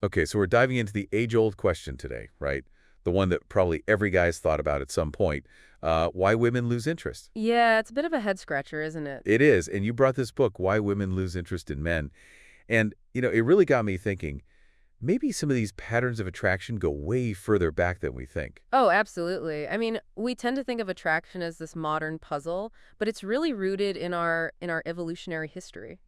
Okay, so we're diving into the age-old question today, right? The one that probably every guy's thought about at some point. Why women lose interest? Yeah, it's a bit of a head scratcher, isn't it? It is, and you brought this book, Why Women Lose Interest in Men. And, it really got me thinking, maybe some of these patterns of attraction go way further back than we think. Oh, absolutely. I mean, we tend to think of attraction as this modern puzzle, but it's really rooted in our evolutionary history?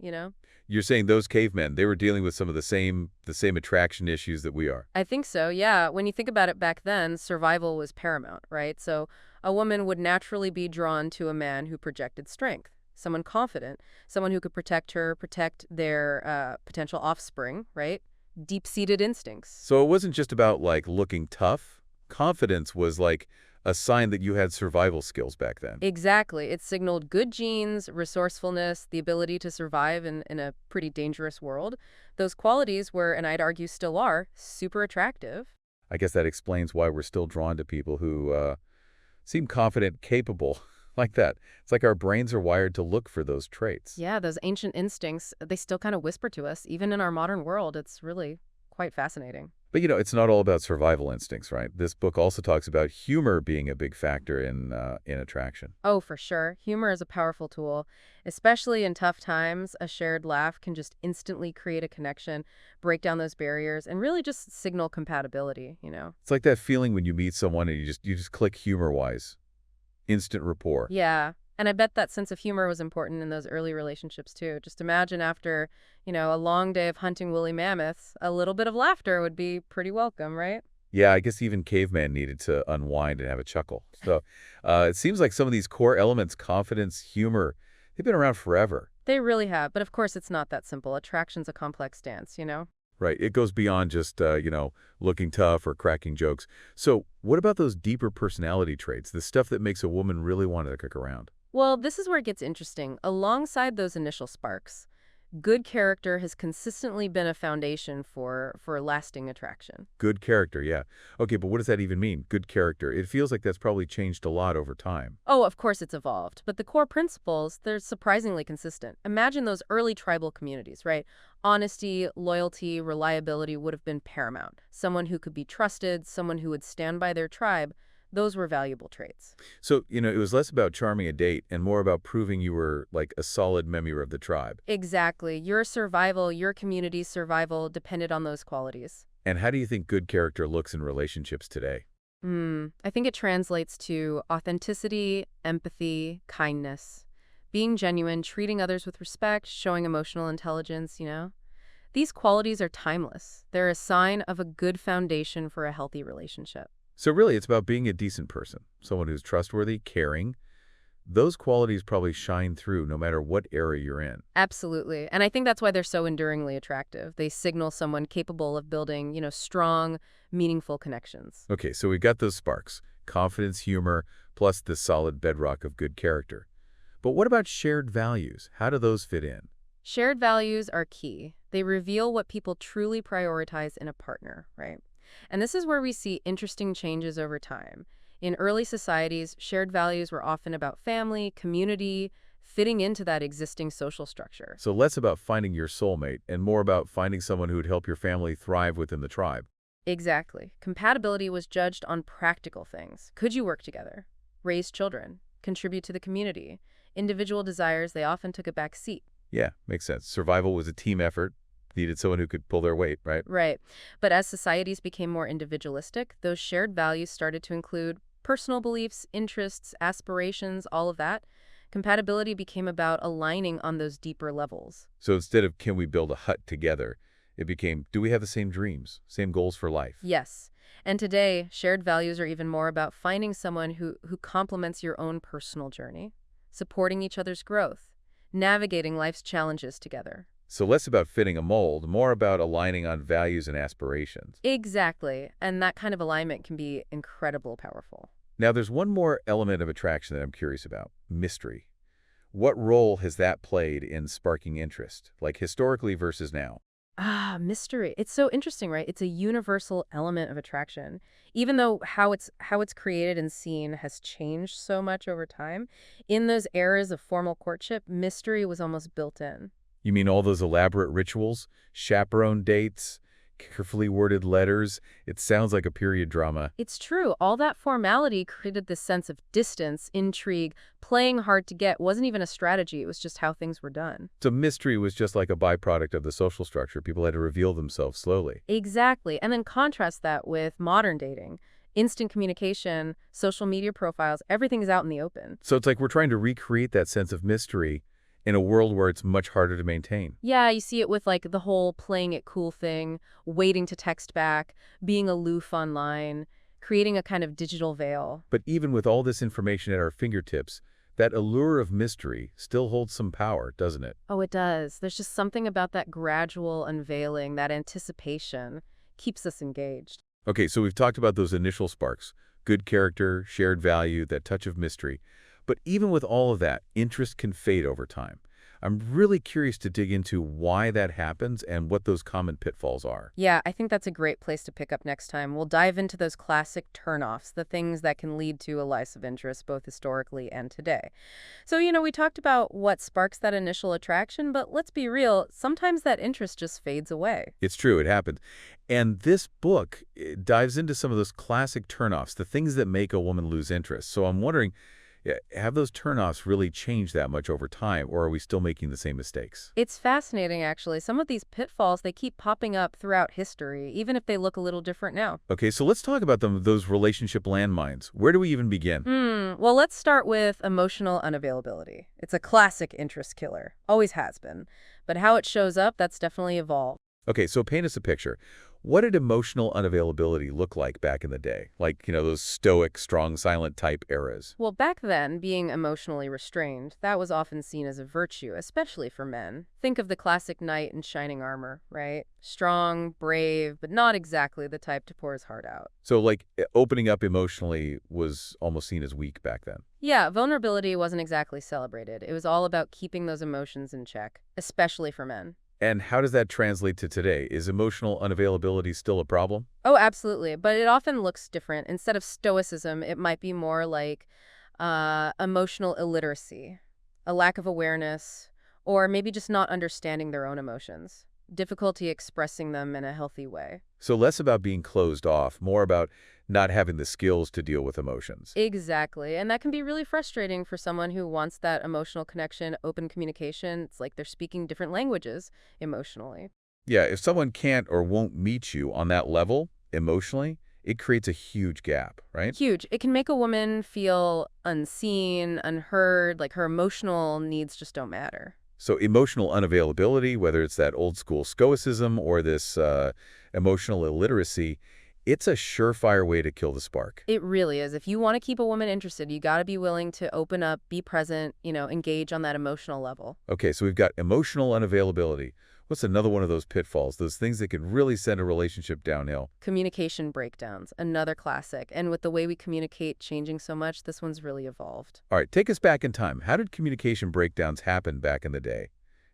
You're saying those cavemen, they were dealing with some of the same attraction issues that we are. I think so. Yeah, when you think about it back then, survival was paramount, right? So, a woman would naturally be drawn to a man who projected strength, someone confident, someone who could protect her, protect their potential offspring, right? Deep-seated instincts. So it wasn't just about, like, looking tough. Confidence was, like, a sign that you had survival skills back then. Exactly. It signaled good genes, resourcefulness, the ability to survive in a pretty dangerous world. Those qualities were, and I'd argue still are, super attractive. I guess that explains why we're still drawn to people who seem confident, capable, like that. It's like our brains are wired to look for those traits. Yeah, those ancient instincts, they still kind of whisper to us, even in our modern world. It's really quite fascinating. But, it's not all about survival instincts, right? This book also talks about humor being a big factor in attraction. Oh, for sure. Humor is a powerful tool, especially in tough times. A shared laugh can just instantly create a connection, break down those barriers, and really just signal compatibility? It's like that feeling when you meet someone and you just click humor-wise. Instant rapport. Yeah. And I bet that sense of humor was important in those early relationships too. Just imagine after a long day of hunting woolly mammoths, a little bit of laughter would be pretty welcome, right? Yeah, I guess even caveman needed to unwind and have a chuckle. So it seems like some of these core elements, confidence, humor, they've been around forever. They really have. But of course, it's not that simple. Attraction's a complex dance? Right. It goes beyond just, looking tough or cracking jokes. So what about those deeper personality traits, the stuff that makes a woman really want to kick around? Well, this is where it gets interesting. Alongside those initial sparks, good character has consistently been a foundation for lasting attraction. Good character, yeah. Okay, but what does that even mean? Good character. It feels like that's probably changed a lot over time. Oh, of course it's evolved, but the core principles, they're surprisingly consistent. Imagine those early tribal communities, right? Honesty, loyalty, reliability would have been paramount. Someone who could be trusted, someone who would stand by their tribe, those were valuable traits. So, it was less about charming a date and more about proving you were like a solid member of the tribe. Exactly. Your survival, your community's survival depended on those qualities. And how do you think good character looks in relationships today? I think it translates to authenticity, empathy, kindness, being genuine, treating others with respect, showing emotional intelligence. These qualities are timeless. They're a sign of a good foundation for a healthy relationship. So really, it's about being a decent person, someone who's trustworthy, caring. Those qualities probably shine through no matter what era you're in. Absolutely. And I think that's why they're so enduringly attractive. They signal someone capable of building strong, meaningful connections. Okay, so we've got those sparks, confidence, humor, plus the solid bedrock of good character. But what about shared values? How do those fit in? Shared values are key. They reveal what people truly prioritize in a partner, right? And this is where we see interesting changes over time. In early societies, shared values were often about family, community, fitting into that existing social structure. So less about finding your soulmate and more about finding someone who would help your family thrive within the tribe. Exactly. Compatibility was judged on practical things. Could you work together? Raise children? Contribute to the community? Individual desires, they often took a back seat. Yeah, makes sense. Survival was a team effort. Needed someone who could pull their weight, right? Right. But as societies became more individualistic, those shared values started to include personal beliefs, interests, aspirations, all of that. Compatibility became about aligning on those deeper levels. So instead of can we build a hut together, it became do we have the same dreams, same goals for life? Yes. And today, shared values are even more about finding someone who complements your own personal journey, supporting each other's growth, navigating life's challenges together. So less about fitting a mold, more about aligning on values and aspirations. Exactly. And that kind of alignment can be incredibly powerful. Now, there's one more element of attraction that I'm curious about, mystery. What role has that played in sparking interest, like historically versus now? Ah, mystery. It's so interesting, right? It's a universal element of attraction. Even though how it's created and seen has changed so much over time, in those eras of formal courtship, mystery was almost built in. You mean all those elaborate rituals, chaperone dates, carefully worded letters. It sounds like a period drama. It's true. All that formality created this sense of distance, intrigue, playing hard to get wasn't even a strategy. It was just how things were done. So mystery was just like a byproduct of the social structure. People had to reveal themselves slowly. Exactly. And then contrast that with modern dating. Instant communication, social media profiles, everything's out in the open. So it's like we're trying to recreate that sense of mystery in a world where it's much harder to maintain. Yeah, you see it with like the whole playing it cool thing, waiting to text back, being aloof online, creating a kind of digital veil. But even with all this information at our fingertips, that allure of mystery still holds some power, doesn't it? Oh, it does. There's just something about that gradual unveiling, that anticipation, keeps us engaged. Okay, so we've talked about those initial sparks, good character, shared value, that touch of mystery. But even with all of that, interest can fade over time. I'm really curious to dig into why that happens and what those common pitfalls are. Yeah, I think that's a great place to pick up next time. We'll dive into those classic turnoffs, the things that can lead to a loss of interest both historically and today. So, we talked about what sparks that initial attraction, but let's be real, sometimes that interest just fades away. It's true, it happens. And this book dives into some of those classic turnoffs, the things that make a woman lose interest. So I'm wondering, yeah, have those turnoffs really changed that much over time, or are we still making the same mistakes? It's fascinating, actually. Some of these pitfalls, they keep popping up throughout history, even if they look a little different now. Okay, so let's talk about those relationship landmines. Where do we even begin? Well, let's start with emotional unavailability. It's a classic interest killer. Always has been. But how it shows up, that's definitely evolved. Okay, so paint us a picture. What did emotional unavailability look like back in the day? Like, those stoic, strong, silent type eras. Well, back then, being emotionally restrained, that was often seen as a virtue, especially for men. Think of the classic knight in shining armor, right? Strong, brave, but not exactly the type to pour his heart out. So, like, opening up emotionally was almost seen as weak back then. Yeah, vulnerability wasn't exactly celebrated. It was all about keeping those emotions in check, especially for men. And how does that translate to today? Is emotional unavailability still a problem? Oh, absolutely. But it often looks different. Instead of stoicism, it might be more like emotional illiteracy, a lack of awareness, or maybe just not understanding their own emotions, difficulty expressing them in a healthy way. So less about being closed off, more about not having the skills to deal with emotions. Exactly. And that can be really frustrating for someone who wants that emotional connection, open communication. It's like they're speaking different languages emotionally. Yeah, if someone can't or won't meet you on that level, emotionally, it creates a huge gap, right? Huge. It can make a woman feel unseen, unheard, like her emotional needs just don't matter. So emotional unavailability, whether it's that old school stoicism or this emotional illiteracy, it's a surefire way to kill the spark. It really is. If you want to keep a woman interested, you got to be willing to open up, be present, engage on that emotional level. Okay, so we've got emotional unavailability. What's another one of those pitfalls, those things that could really send a relationship downhill? Communication breakdowns, another classic. And with the way we communicate changing so much, this one's really evolved. All right, take us back in time. How did communication breakdowns happen back in the day?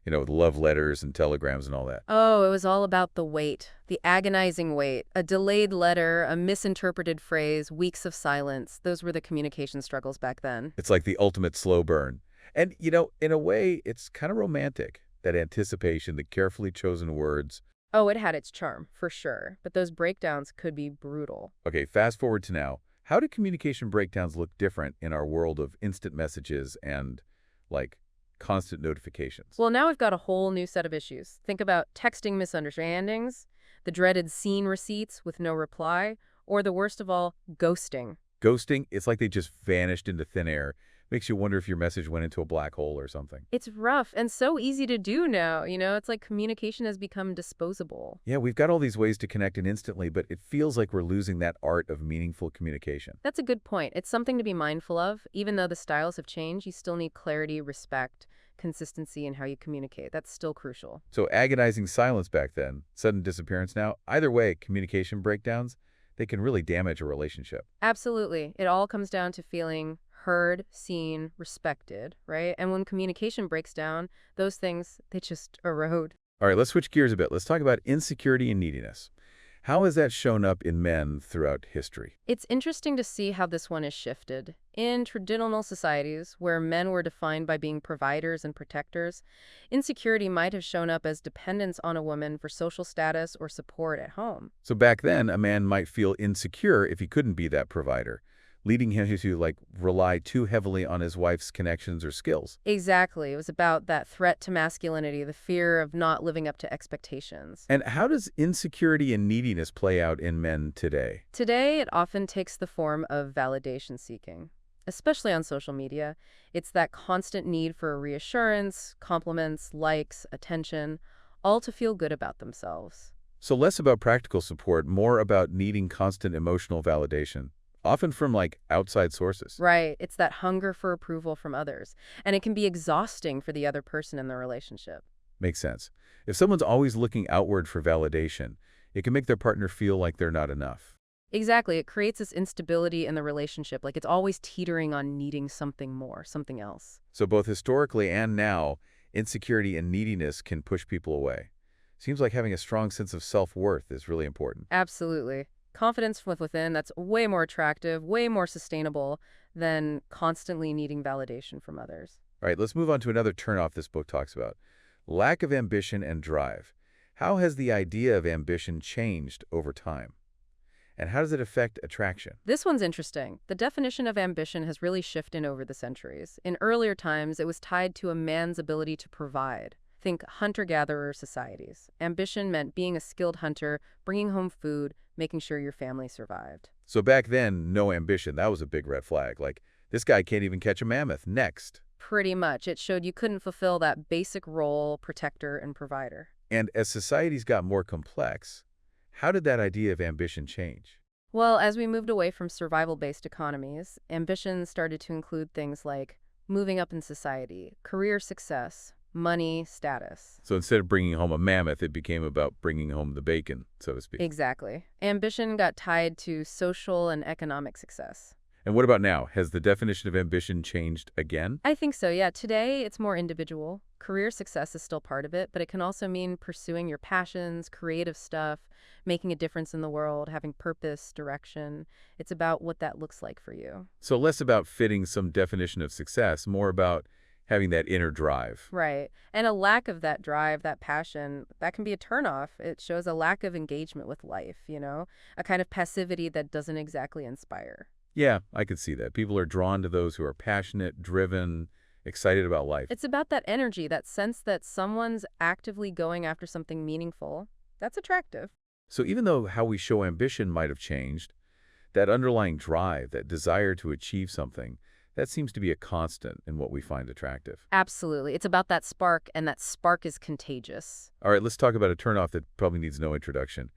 With love letters and telegrams and all that. Oh, it was all about the wait, the agonizing wait, a delayed letter, a misinterpreted phrase, weeks of silence. Those were the communication struggles back then. It's like the ultimate slow burn. And, in a way, it's kind of romantic, that anticipation, the carefully chosen words. Oh, it had its charm, for sure. But those breakdowns could be brutal. Okay, fast forward to now. How do communication breakdowns look different in our world of instant messages and, like, constant notifications? Well, now we've got a whole new set of issues. Think about texting misunderstandings, the dreaded scene receipts with no reply, or the worst of all, ghosting. Ghosting, it's like they just vanished into thin air. Makes you wonder if your message went into a black hole or something. It's rough and so easy to do now. It's like communication has become disposable. Yeah, we've got all these ways to connect instantly, but it feels like we're losing that art of meaningful communication. That's a good point. It's something to be mindful of. Even though the styles have changed, you still need clarity, respect, consistency in how you communicate. That's still crucial. So agonizing silence back then, sudden disappearance now. Either way, communication breakdowns, they can really damage a relationship. Absolutely. It all comes down to feeling heard, seen, respected, right? And when communication breaks down, those things, they just erode. All right, let's switch gears a bit. Let's talk about insecurity and neediness. How has that shown up in men throughout history? It's interesting to see how this one is shifted. In traditional societies, where men were defined by being providers and protectors, insecurity might have shown up as dependence on a woman for social status or support at home. So back then, a man might feel insecure if he couldn't be that provider, leading him to, like, rely too heavily on his wife's connections or skills. Exactly. It was about that threat to masculinity, the fear of not living up to expectations. And how does insecurity and neediness play out in men today? Today, it often takes the form of validation seeking, especially on social media. It's that constant need for reassurance, compliments, likes, attention, all to feel good about themselves. So less about practical support, more about needing constant emotional validation, often from, like, outside sources. Right. It's that hunger for approval from others. And it can be exhausting for the other person in the relationship. Makes sense. If someone's always looking outward for validation, it can make their partner feel like they're not enough. Exactly. It creates this instability in the relationship, like it's always teetering on needing something more, something else. So both historically and now, insecurity and neediness can push people away. Seems like having a strong sense of self-worth is really important. Absolutely. Confidence from within, that's way more attractive, way more sustainable than constantly needing validation from others. All right, let's move on to another turnoff this book talks about. Lack of ambition and drive. How has the idea of ambition changed over time? And how does it affect attraction? This one's interesting. The definition of ambition has really shifted over the centuries. In earlier times, it was tied to a man's ability to provide. Think hunter-gatherer societies. Ambition meant being a skilled hunter, bringing home food, making sure your family survived. So back then, no ambition, that was a big red flag. Like, this guy can't even catch a mammoth. Next. Pretty much. It showed you couldn't fulfill that basic role, protector and provider. And as societies got more complex, how did that idea of ambition change? Well, as we moved away from survival-based economies, ambition started to include things like moving up in society, career success, money, status. So instead of bringing home a mammoth, it became about bringing home the bacon, so to speak. Exactly. Ambition got tied to social and economic success. And what about now? Has the definition of ambition changed again? I think so, yeah. Today, it's more individual. Career success is still part of it, but it can also mean pursuing your passions, creative stuff, making a difference in the world, having purpose, direction. It's about what that looks like for you. So less about fitting some definition of success, more about having that inner drive. Right. And a lack of that drive, that passion, that can be a turnoff. It shows a lack of engagement with life, a kind of passivity that doesn't exactly inspire. Yeah, I could see that. People are drawn to those who are passionate, driven, excited about life. It's about that energy, that sense that someone's actively going after something meaningful. That's attractive. So even though how we show ambition might have changed, that underlying drive, that desire to achieve something, that seems to be a constant in what we find attractive. Absolutely. It's about that spark, and that spark is contagious. All right, let's talk about a turnoff that probably needs no introduction.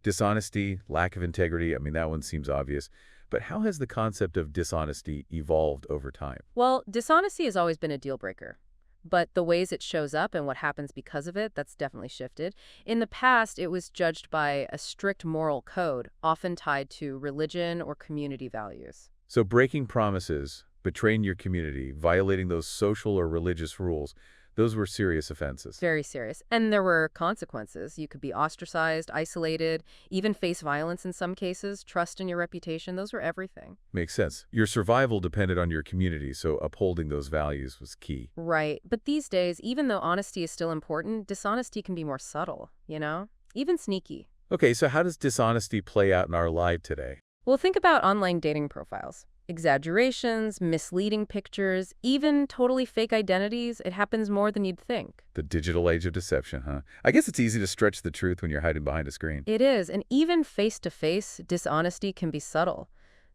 Dishonesty, lack of integrity, I mean, that one seems obvious. But how has the concept of dishonesty evolved over time? Well, dishonesty has always been a deal breaker. But the ways it shows up and what happens because of it, that's definitely shifted. In the past, it was judged by a strict moral code, often tied to religion or community values. So breaking promises, betraying your community, violating those social or religious rules, those were serious offenses. Very serious. And there were consequences. You could be ostracized, isolated, even face violence in some cases, trust in your reputation. Those were everything. Makes sense. Your survival depended on your community, so upholding those values was key. Right. But these days, even though honesty is still important, dishonesty can be more subtle, even sneaky. Okay, so how does dishonesty play out in our life today? Well, think about online dating profiles. Exaggerations, misleading pictures, even totally fake identities. It happens more than you'd think. The digital age of deception, huh? I guess it's easy to stretch the truth when you're hiding behind a screen. It is, and even face-to-face, dishonesty can be subtle.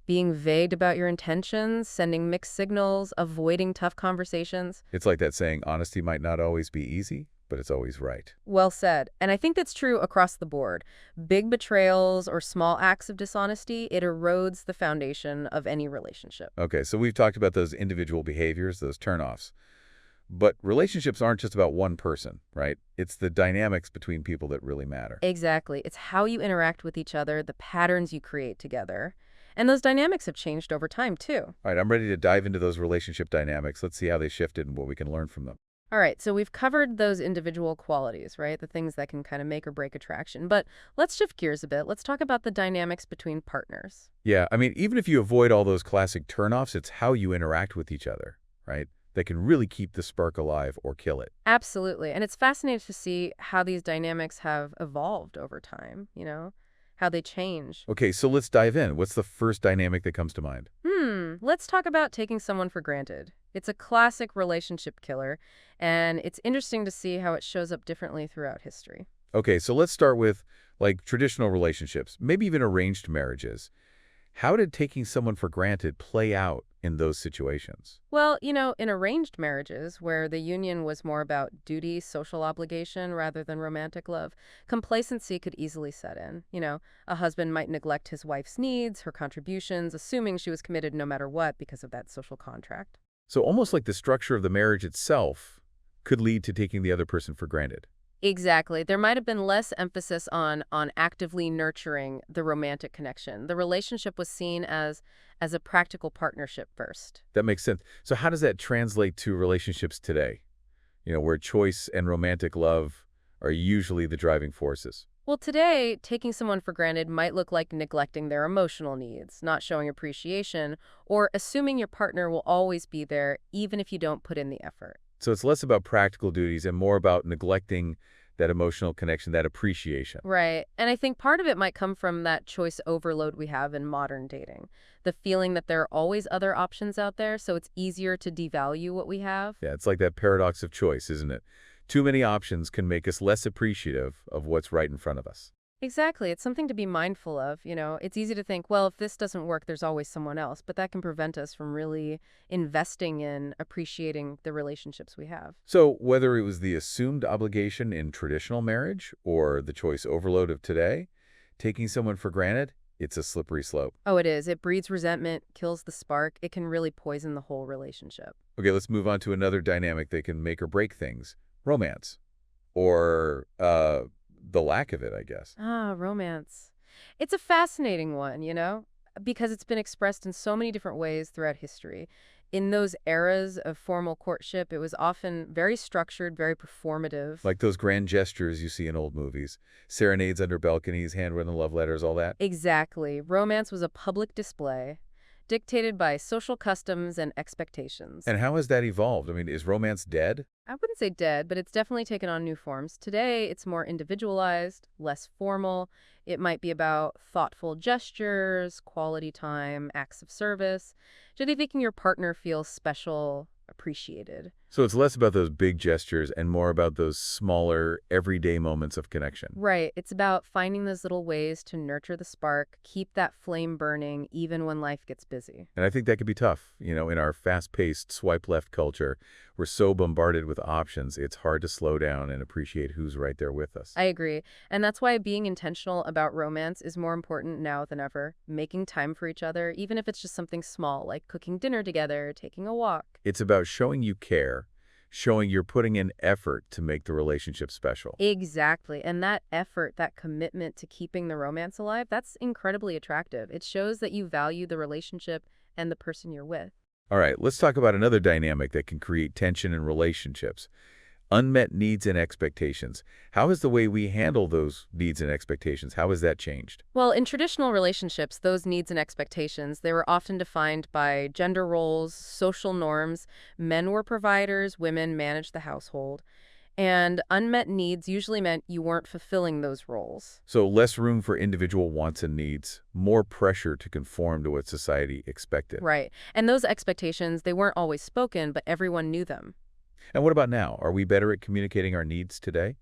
Being vague about your intentions, sending mixed signals, avoiding tough conversations. It's like that saying, honesty might not always be easy, but it's always right. Well said. And I think that's true across the board. Big betrayals or small acts of dishonesty, it erodes the foundation of any relationship. Okay, so we've talked about those individual behaviors, those turnoffs. But relationships aren't just about one person, right? It's the dynamics between people that really matter. Exactly. It's how you interact with each other, the patterns you create together. And those dynamics have changed over time, too. All right, I'm ready to dive into those relationship dynamics. Let's see how they shifted and what we can learn from them. All right, so we've covered those individual qualities, right? The things that can kind of make or break attraction. But let's shift gears a bit. Let's talk about the dynamics between partners. Yeah, I mean, even if you avoid all those classic turnoffs, it's how you interact with each other, right? That can really keep the spark alive or kill it. Absolutely. And it's fascinating to see how these dynamics have evolved over time, how they change. Okay, so let's dive in. What's the first dynamic that comes to mind? Let's talk about taking someone for granted. It's a classic relationship killer, and it's interesting to see how it shows up differently throughout history. Okay, so let's start with, like, traditional relationships, maybe even arranged marriages. How did taking someone for granted play out in those situations? Well, in arranged marriages, where the union was more about duty, social obligation, rather than romantic love, complacency could easily set in. A husband might neglect his wife's needs, her contributions, assuming she was committed no matter what because of that social contract. So almost like the structure of the marriage itself could lead to taking the other person for granted. Exactly. There might have been less emphasis on actively nurturing the romantic connection. The relationship was seen as a practical partnership first. That makes sense. So how does that translate to relationships today? Where choice and romantic love are usually the driving forces. Well, today, taking someone for granted might look like neglecting their emotional needs, not showing appreciation, or assuming your partner will always be there even if you don't put in the effort. So it's less about practical duties and more about neglecting that emotional connection, that appreciation. Right. And I think part of it might come from that choice overload we have in modern dating. The feeling that there are always other options out there, so it's easier to devalue what we have. Yeah, it's like that paradox of choice, isn't it? Too many options can make us less appreciative of what's right in front of us. Exactly. It's something to be mindful of. It's easy to think, well, if this doesn't work, there's always someone else. But that can prevent us from really investing in appreciating the relationships we have. So whether it was the assumed obligation in traditional marriage or the choice overload of today, taking someone for granted, it's a slippery slope. Oh, it is. It breeds resentment, kills the spark. It can really poison the whole relationship. Okay, let's move on to another dynamic that can make or break things. Romance. Or the lack of it, I guess. Ah, romance. It's a fascinating one, because it's been expressed in so many different ways throughout history. In those eras of formal courtship, it was often very structured, very performative. Like those grand gestures you see in old movies. Serenades under balconies, handwritten love letters, all that. Exactly. Romance was a public display, dictated by social customs and expectations. And how has that evolved? I mean, is romance dead? I wouldn't say dead, but it's definitely taken on new forms. Today, it's more individualized, less formal. It might be about thoughtful gestures, quality time, acts of service, just making your partner feel special, appreciated. So it's less about those big gestures and more about those smaller, everyday moments of connection. Right. It's about finding those little ways to nurture the spark, keep that flame burning, even when life gets busy. And I think that could be tough. In our fast-paced, swipe-left culture, we're so bombarded with options, it's hard to slow down and appreciate who's right there with us. I agree. And that's why being intentional about romance is more important now than ever. Making time for each other, even if it's just something small, like cooking dinner together, taking a walk. It's about showing you care, showing you're putting in effort to make the relationship special. Exactly. And that effort, that commitment to keeping the romance alive, that's incredibly attractive. It shows that you value the relationship and the person you're with. All right, let's talk about another dynamic that can create tension in relationships. Unmet needs and expectations. How is the way we handle those needs and expectations, how has that changed? Well, in traditional relationships, those needs and expectations, they were often defined by gender roles, social norms. Men were providers, women managed the household. And unmet needs usually meant you weren't fulfilling those roles. So less room for individual wants and needs, more pressure to conform to what society expected. Right. And those expectations, they weren't always spoken, but everyone knew them. And what about now? Are we better at communicating our needs today?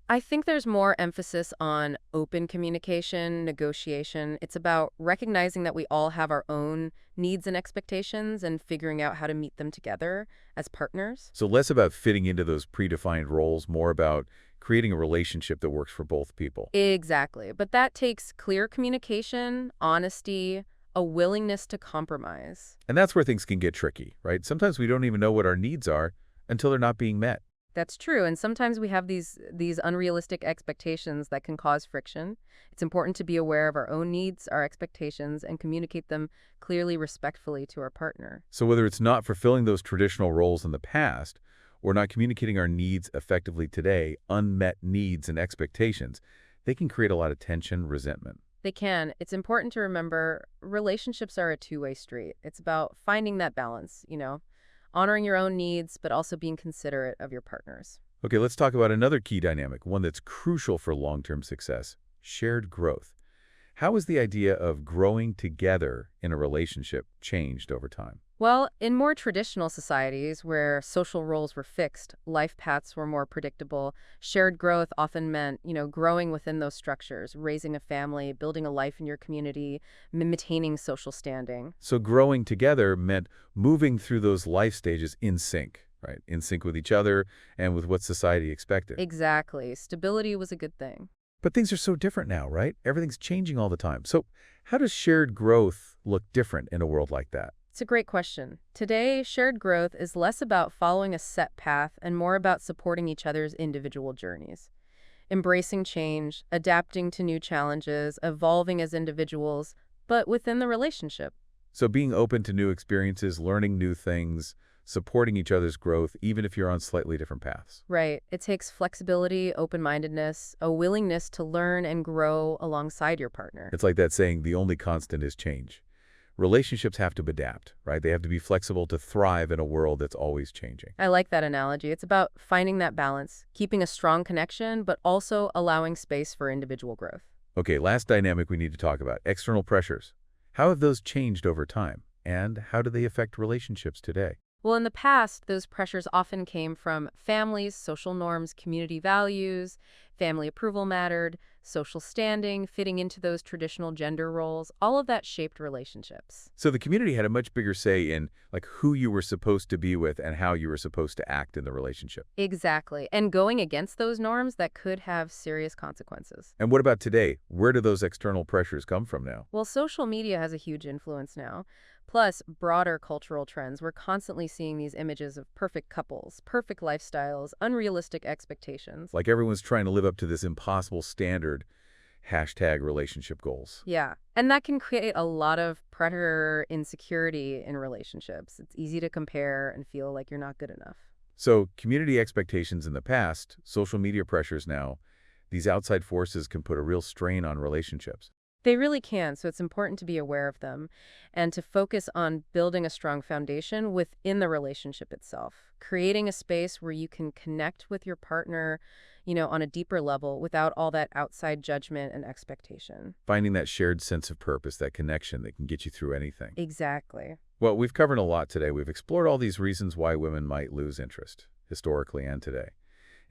I think there's more emphasis on open communication, negotiation. It's about recognizing that we all have our own needs and expectations and figuring out how to meet them together as partners. So less about fitting into those predefined roles, more about creating a relationship that works for both people. Exactly. But that takes clear communication, honesty, a willingness to compromise. And that's where things can get tricky, right? Sometimes we don't even know what our needs are until they're not being met. That's true. And sometimes we have these unrealistic expectations that can cause friction. It's important to be aware of our own needs, our expectations, and communicate them clearly, respectfully to our partner. So whether it's not fulfilling those traditional roles in the past or not communicating our needs effectively today, unmet needs and expectations, they can create a lot of tension, resentment. They can. It's important to remember relationships are a two-way street. It's about finding that balance, honoring your own needs, but also being considerate of your partner's. Okay, let's talk about another key dynamic, one that's crucial for long-term success: shared growth. How has the idea of growing together in a relationship changed over time? Well, in more traditional societies where social roles were fixed, life paths were more predictable, shared growth often meant, growing within those structures, raising a family, building a life in your community, maintaining social standing. So growing together meant moving through those life stages in sync, right? In sync with each other and with what society expected. Exactly. Stability was a good thing. But things are so different now, right? Everything's changing all the time. So how does shared growth look different in a world like that? It's a great question. Today, shared growth is less about following a set path and more about supporting each other's individual journeys. Embracing change, adapting to new challenges, evolving as individuals, but within the relationship. So being open to new experiences, learning new things, supporting each other's growth, even if you're on slightly different paths. Right. It takes flexibility, open-mindedness, a willingness to learn and grow alongside your partner. It's like that saying, the only constant is change. Relationships have to adapt, right? They have to be flexible to thrive in a world that's always changing. I like that analogy. It's about finding that balance, keeping a strong connection, but also allowing space for individual growth. Okay, last dynamic we need to talk about: external pressures. How have those changed over time? And how do they affect relationships today? Well, in the past, those pressures often came from families, social norms, community values, family approval mattered, social standing, fitting into those traditional gender roles. All of that shaped relationships. So the community had a much bigger say in who you were supposed to be with and how you were supposed to act in the relationship. Exactly. And going against those norms, that could have serious consequences. And what about today? Where do those external pressures come from now? Well, social media has a huge influence now. Plus, broader cultural trends. We're constantly seeing these images of perfect couples, perfect lifestyles, unrealistic expectations. Like everyone's trying to live up to this impossible standard, #relationship goals. Yeah. And that can create a lot of pressure, insecurity in relationships. It's easy to compare and feel like you're not good enough. So community expectations in the past, social media pressures now, these outside forces can put a real strain on relationships. They really can, so it's important to be aware of them and to focus on building a strong foundation within the relationship itself, creating a space where you can connect with your partner, on a deeper level without all that outside judgment and expectation. Finding that shared sense of purpose, that connection that can get you through anything. Exactly. Well, we've covered a lot today. We've explored all these reasons why women might lose interest, historically and today.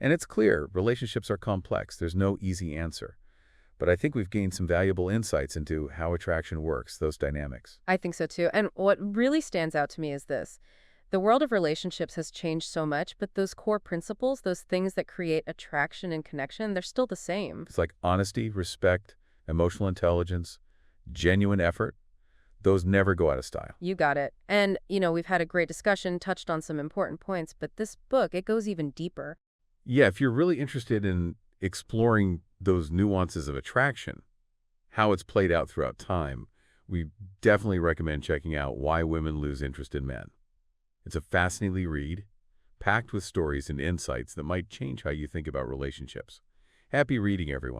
And it's clear, relationships are complex. There's no easy answer. But I think we've gained some valuable insights into how attraction works, those dynamics. I think so too. And what really stands out to me is this. The world of relationships has changed so much, but those core principles, those things that create attraction and connection, they're still the same. It's like honesty, respect, emotional intelligence, genuine effort. Those never go out of style. You got it. And, we've had a great discussion, touched on some important points, but this book, it goes even deeper. Yeah, if you're really interested in exploring those nuances of attraction, how it's played out throughout time, we definitely recommend checking out Why Women Lose Interest in Men. It's a fascinating read, packed with stories and insights that might change how you think about relationships. Happy reading, everyone.